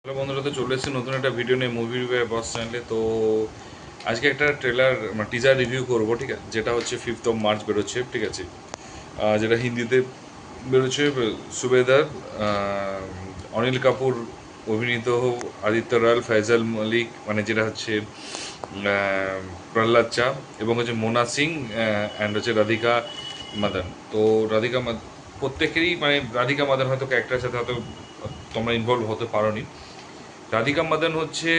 Hello বন্ধুরা, তো চলে এসেছি নতুন একটা ভিডিও নিয়ে মুভি রিভিউ বস চ্যানেলে। তো আজকে একটা ট্রেলার টিজার রিভিউ করবো, ঠিক আছে, যেটা হচ্ছে 5 মার্চ বেরোচ্ছে, ঠিক আছে, যেটা হিন্দিতে বেরোচ্ছে। সুবেদার, অনিল কাপুর অভিনীত, আদিত্য রয়্যাল, ফয়জাল মলিক, যেটা হচ্ছে প্রহ্লাদ চা, এবং হচ্ছে মোনা সিং অ্যান্ড হচ্ছে রাধিকা মাদান। তো রাধিকা প্রত্যেকেরই রাধিকা মাদান হয়তো ক্যারেক্টারের সাথে হয়তো তোমরা ইনভলভ হতে পারোনি। রাধিকা মাদান হচ্ছে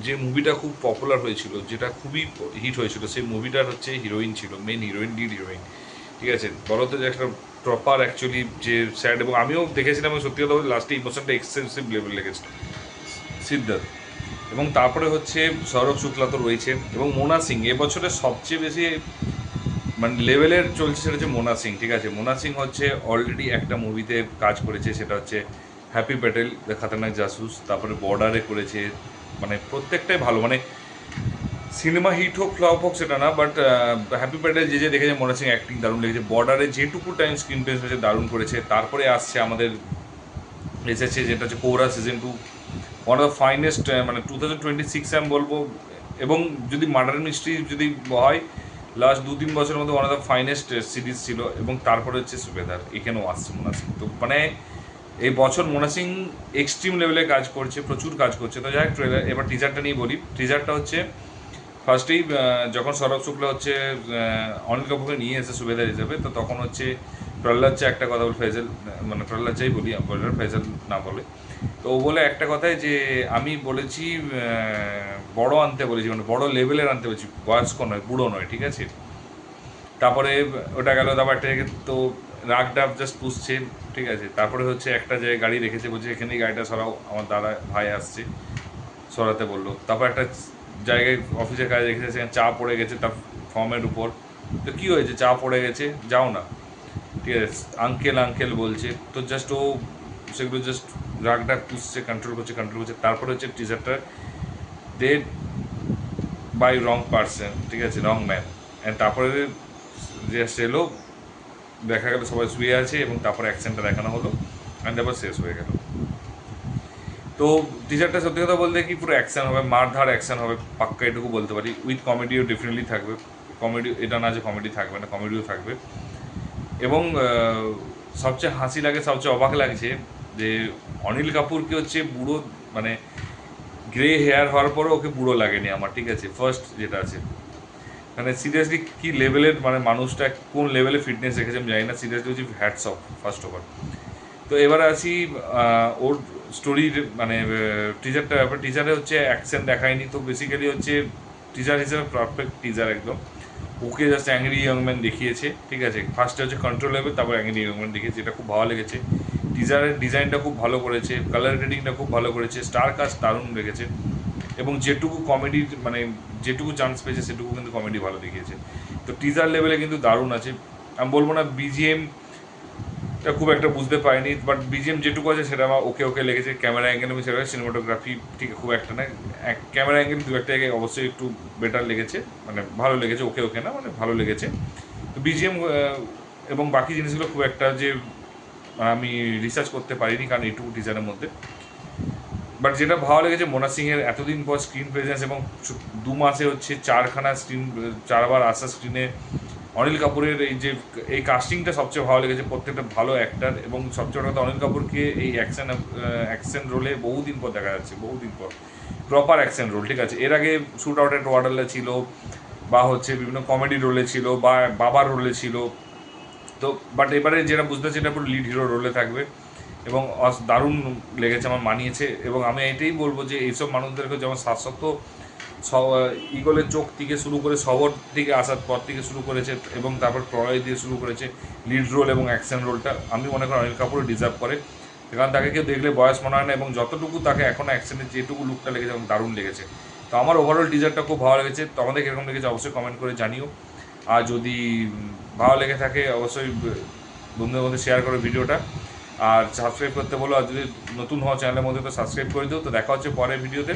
যে মুভিটা খুব পপুলার হয়েছিল, যেটা খুবই হিট হয়েছিল, সেই মুভিটার হচ্ছে হিরোইন ছিল, মেন হিরোইন, লিড হিরোইন, ঠিক আছে। বলো তো যে একটা প্রপার অ্যাকচুয়ালি যে স্যাড, এবং আমিও দেখেছিলাম, সত্যি কথা বলতে লাস্টে ইমোশনটা এক্সেসিভ লেভেল লেগেছে সিদ্ধার্থ। এবং তারপরে হচ্ছে সৌরভ শুক্লা তো রয়েছে, এবং মোনা সিং এবছরের সবচেয়ে বেশি লেভেলের চলছে, সেটা হচ্ছে মোনা সিং, ঠিক আছে। মোনা সিং হচ্ছে অলরেডি একটা মুভিতে কাজ করেছে, সেটা হচ্ছে happy Patel the Khatarnak Jesus, তারপরে বর্ডারে করেছে। প্রত্যেকটাই ভালো, সিনেমা হিট হোক ফ্লপ হোক সেটা না, বাট হ্যাপি প্যাটেল যে দেখেছে, মোনা সিং অ্যাক্টিং দারুণ লেগেছে। বর্ডারে যেটুকু টাইম স্ক্রিন প্রেস হয়েছে দারুণ করেছে। তারপরে আসছে আমাদের এসেছে যেটা হচ্ছে cobra season 2, one of the finest, 2026 আমি বলবো। এবং যদি মার্ডার মিস্ট্রি যদি হয়, লাস্ট 2-3 বছরের মধ্যে one of the finest series ছিল। এবং তারপরে হচ্ছে সুবেদার, এখানেও আসছে মোনা সিং। তো এই বছর মোনা সিং এক্সট্রিম লেভেলে কাজ করছে, প্রচুর কাজ করছে। তো যাই হোক, ট্রেলার এবার টিজারটা নিয়ে বলি। টিজারটা হচ্ছে ফার্স্টেই যখন সৌরভ শুক্লা হচ্ছে অনিল কাপুরকে নিয়ে এসে সুবেদার হিসেবে, তো তখন হচ্ছে প্রহ্লাদ চা একটা কথা বলে, ফয়জাল, প্রহ্লাদ চাই বলি, ফয়জাল না বলে। তো ও বলে একটা কথায় যে আমি বলেছি বড় আনতে বলেছি, বড় লেভেলের আনতে বলেছি, বয়স্ক নয়, বুড়ো নয়, ঠিক আছে। তারপরে ওটা গেল, তারপর একটা জায়গায় তো রাগ ডাব জাস্ট পুষছে, ঠিক আছে। তারপরে হচ্ছে একটা জায়গায় গাড়ি রেখেছে, বলছে এখানেই গাড়িটা সরাও, আমার দাদা ভাই আসছে, সরাতে বললো। তারপর একটা জায়গায় অফিসের কাজে রেখেছে, সেখানে চা পড়ে গেছে তার ফর্মের উপর। তো কী হয়েছে, চা পড়ে গেছে, যাও না, ঠিক আছে, আঙ্কেল আঙ্কেল বলছে। তো জাস্ট ও সেগুলো জাস্ট রাগ ডাক পুষছে, কন্ট্রোল করছে। তারপরে হচ্ছে টিচারটা ডেড বাই রং পার্সন, ঠিক আছে, রং ম্যান। অ্যান্ড তারপরে যে এলো, দেখা গেল সবাই শুয়ে আছে, এবং তারপরে অ্যাকশনটা দেখানো হলো, অ্যান্ড তারপর শেষ হয়ে গেল। তো টিজারটা সত্যি কথা বলতে কি পুরো অ্যাকশন হবে, মারধার অ্যাকশন হবে পাক্কা, এটুকু বলতে পারি। উইথ কমেডিও ডেফিনেটলি থাকবে। কমেডি এটা না যে কমেডি থাকবে না, কমেডিও থাকবে। এবং সবচেয়ে হাসি লাগে, সবচেয়ে অবাক লাগছে যে অনিল কাপুরকে হচ্ছে বুড়ো, গ্রে হেয়ার হওয়ার পরও ওকে বুড়ো লাগেনি আমার, ঠিক আছে। ফার্স্ট যেটা আছে, সিরিয়াসলি কী লেভেলের, মানুষটা কোন লেভেলে ফিটনেস রেখেছে আমি জানি না, সিরিয়াসলি হচ্ছে hats off first of all. তো এবার আসি ওর স্টোরির, টিজারটা ব্যাপার। টিজারে হচ্ছে অ্যাকশন দেখায়নি, তো বেসিক্যালি হচ্ছে টিজার হিসেবে পারফেক্ট টিজার একদম। ওকে জাস্ট অ্যাংরি ইয়ংম্যান দেখিয়েছে, ঠিক আছে। ফার্স্টে হচ্ছে কন্ট্রোল লেভেল, তারপর অ্যাংরি ইয়ংম্যান দেখিয়েছে, এটা খুব ভালো লেগেছে। টিজারের ডিজাইনটা খুব ভালো করেছে, কালার গ্রেডিংটা খুব ভালো করেছে, স্টার কাস্ট দারুণ লেগেছে। এবং যেটুকু কমেডি, যেটুকু চান্স পেয়েছে সেটুকু কিন্তু কমেডি ভালো দেখিয়েছে। তো টিজার লেভেলে কিন্তু দারুণ আছে। আমি বলবো না বিজিএম খুব একটা বুঝতে পারিনি, বাট বিজিএম যেটুকু আছে সেটা আমার ওকে ওকে লেগেছে। ক্যামেরা অ্যাঙ্গেল আমি সেটা, সিনেমাটোগ্রাফি ঠিক খুব একটা না, ক্যামেরা অ্যাঙ্গেল দু একটা জায়গায় অবশ্যই একটু বেটার লেগেছে, ভালো লেগেছে, ওকে ওকে না, ভালো লেগেছে। তো বিজিএম এবং বাকি জিনিসগুলো খুব একটা যে আমি রিসার্চ করতে পারিনি, কারণ এইটুকু টিজারের মধ্যে। বাট যেটা ভালো লেগেছে, মোনা সিংয়ের এতদিন পর স্ক্রিন প্রেজেন্স, এবং 2 মাসে হচ্ছে 4খানা স্ক্রিন, 4বার আসা স্ক্রিনে। অনিল কাপুরের এই কাস্টিংটা সবচেয়ে ভালো লেগেছে, প্রত্যেকটা ভালো অ্যাক্টার। এবং সবচেয়ে বড় কথা, অনিল কাপুরকে এই অ্যাকশন রোলে বহুদিন পর দেখা যাচ্ছে, বহুদিন পর প্রপার অ্যাকশন রোল, ঠিক আছে। এর আগে শ্যুট আউট এট ওয়াটারলে ছিল, বা হচ্ছে বিভিন্ন কমেডি রোলে ছিল, বা বাবার রোলে ছিল। তো বাট এবারে যেটা বুঝতে পারছি, এটা পুরো লিড হিরো রোলে থাকবে, এবং দারুণ লেগেছে, আমার মানিয়েছে। এবং আমি এটাই বলবো যে এইসব মানুষদেরকে যেমন শাশ্বত ইগলের চোখ থেকে শুরু করে সবর থেকে আসার পর থেকে শুরু করেছে, এবং তারপর প্রলয় দিয়ে শুরু করেছে লিড রোল এবং অ্যাকশন রোলটা, আমি মনে করি অনিল কাপুর ডিজার্ভ করে। কারণ তাকে কেউ দেখলে বয়স মনে হয় না, এবং যতটুকু তাকে এখন অ্যাকশনের যেটুকু লুকটা লেগেছে এবং দারুণ লেগেছে। তো আমার ওভারঅল টিজারটা খুব ভালো লেগেছে। তো আমাদের কীরকম লেগেছে অবশ্যই কমেন্ট করে জানিও। আর যদি ভালো লেগে থাকে অবশ্যই বন্ধুদের মধ্যে শেয়ার করো ভিডিওটা, আর সাবস্ক্রাইব করতে বলো। আর যদি নতুন হওয়া চ্যানেলের মধ্যে তো সাবস্ক্রাইব করে দিও। তো দেখা হচ্ছে পরের ভিডিওতে।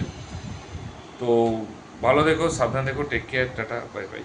তো ভালো দেখো, সাবধান দেখো, take care, tata, bye by.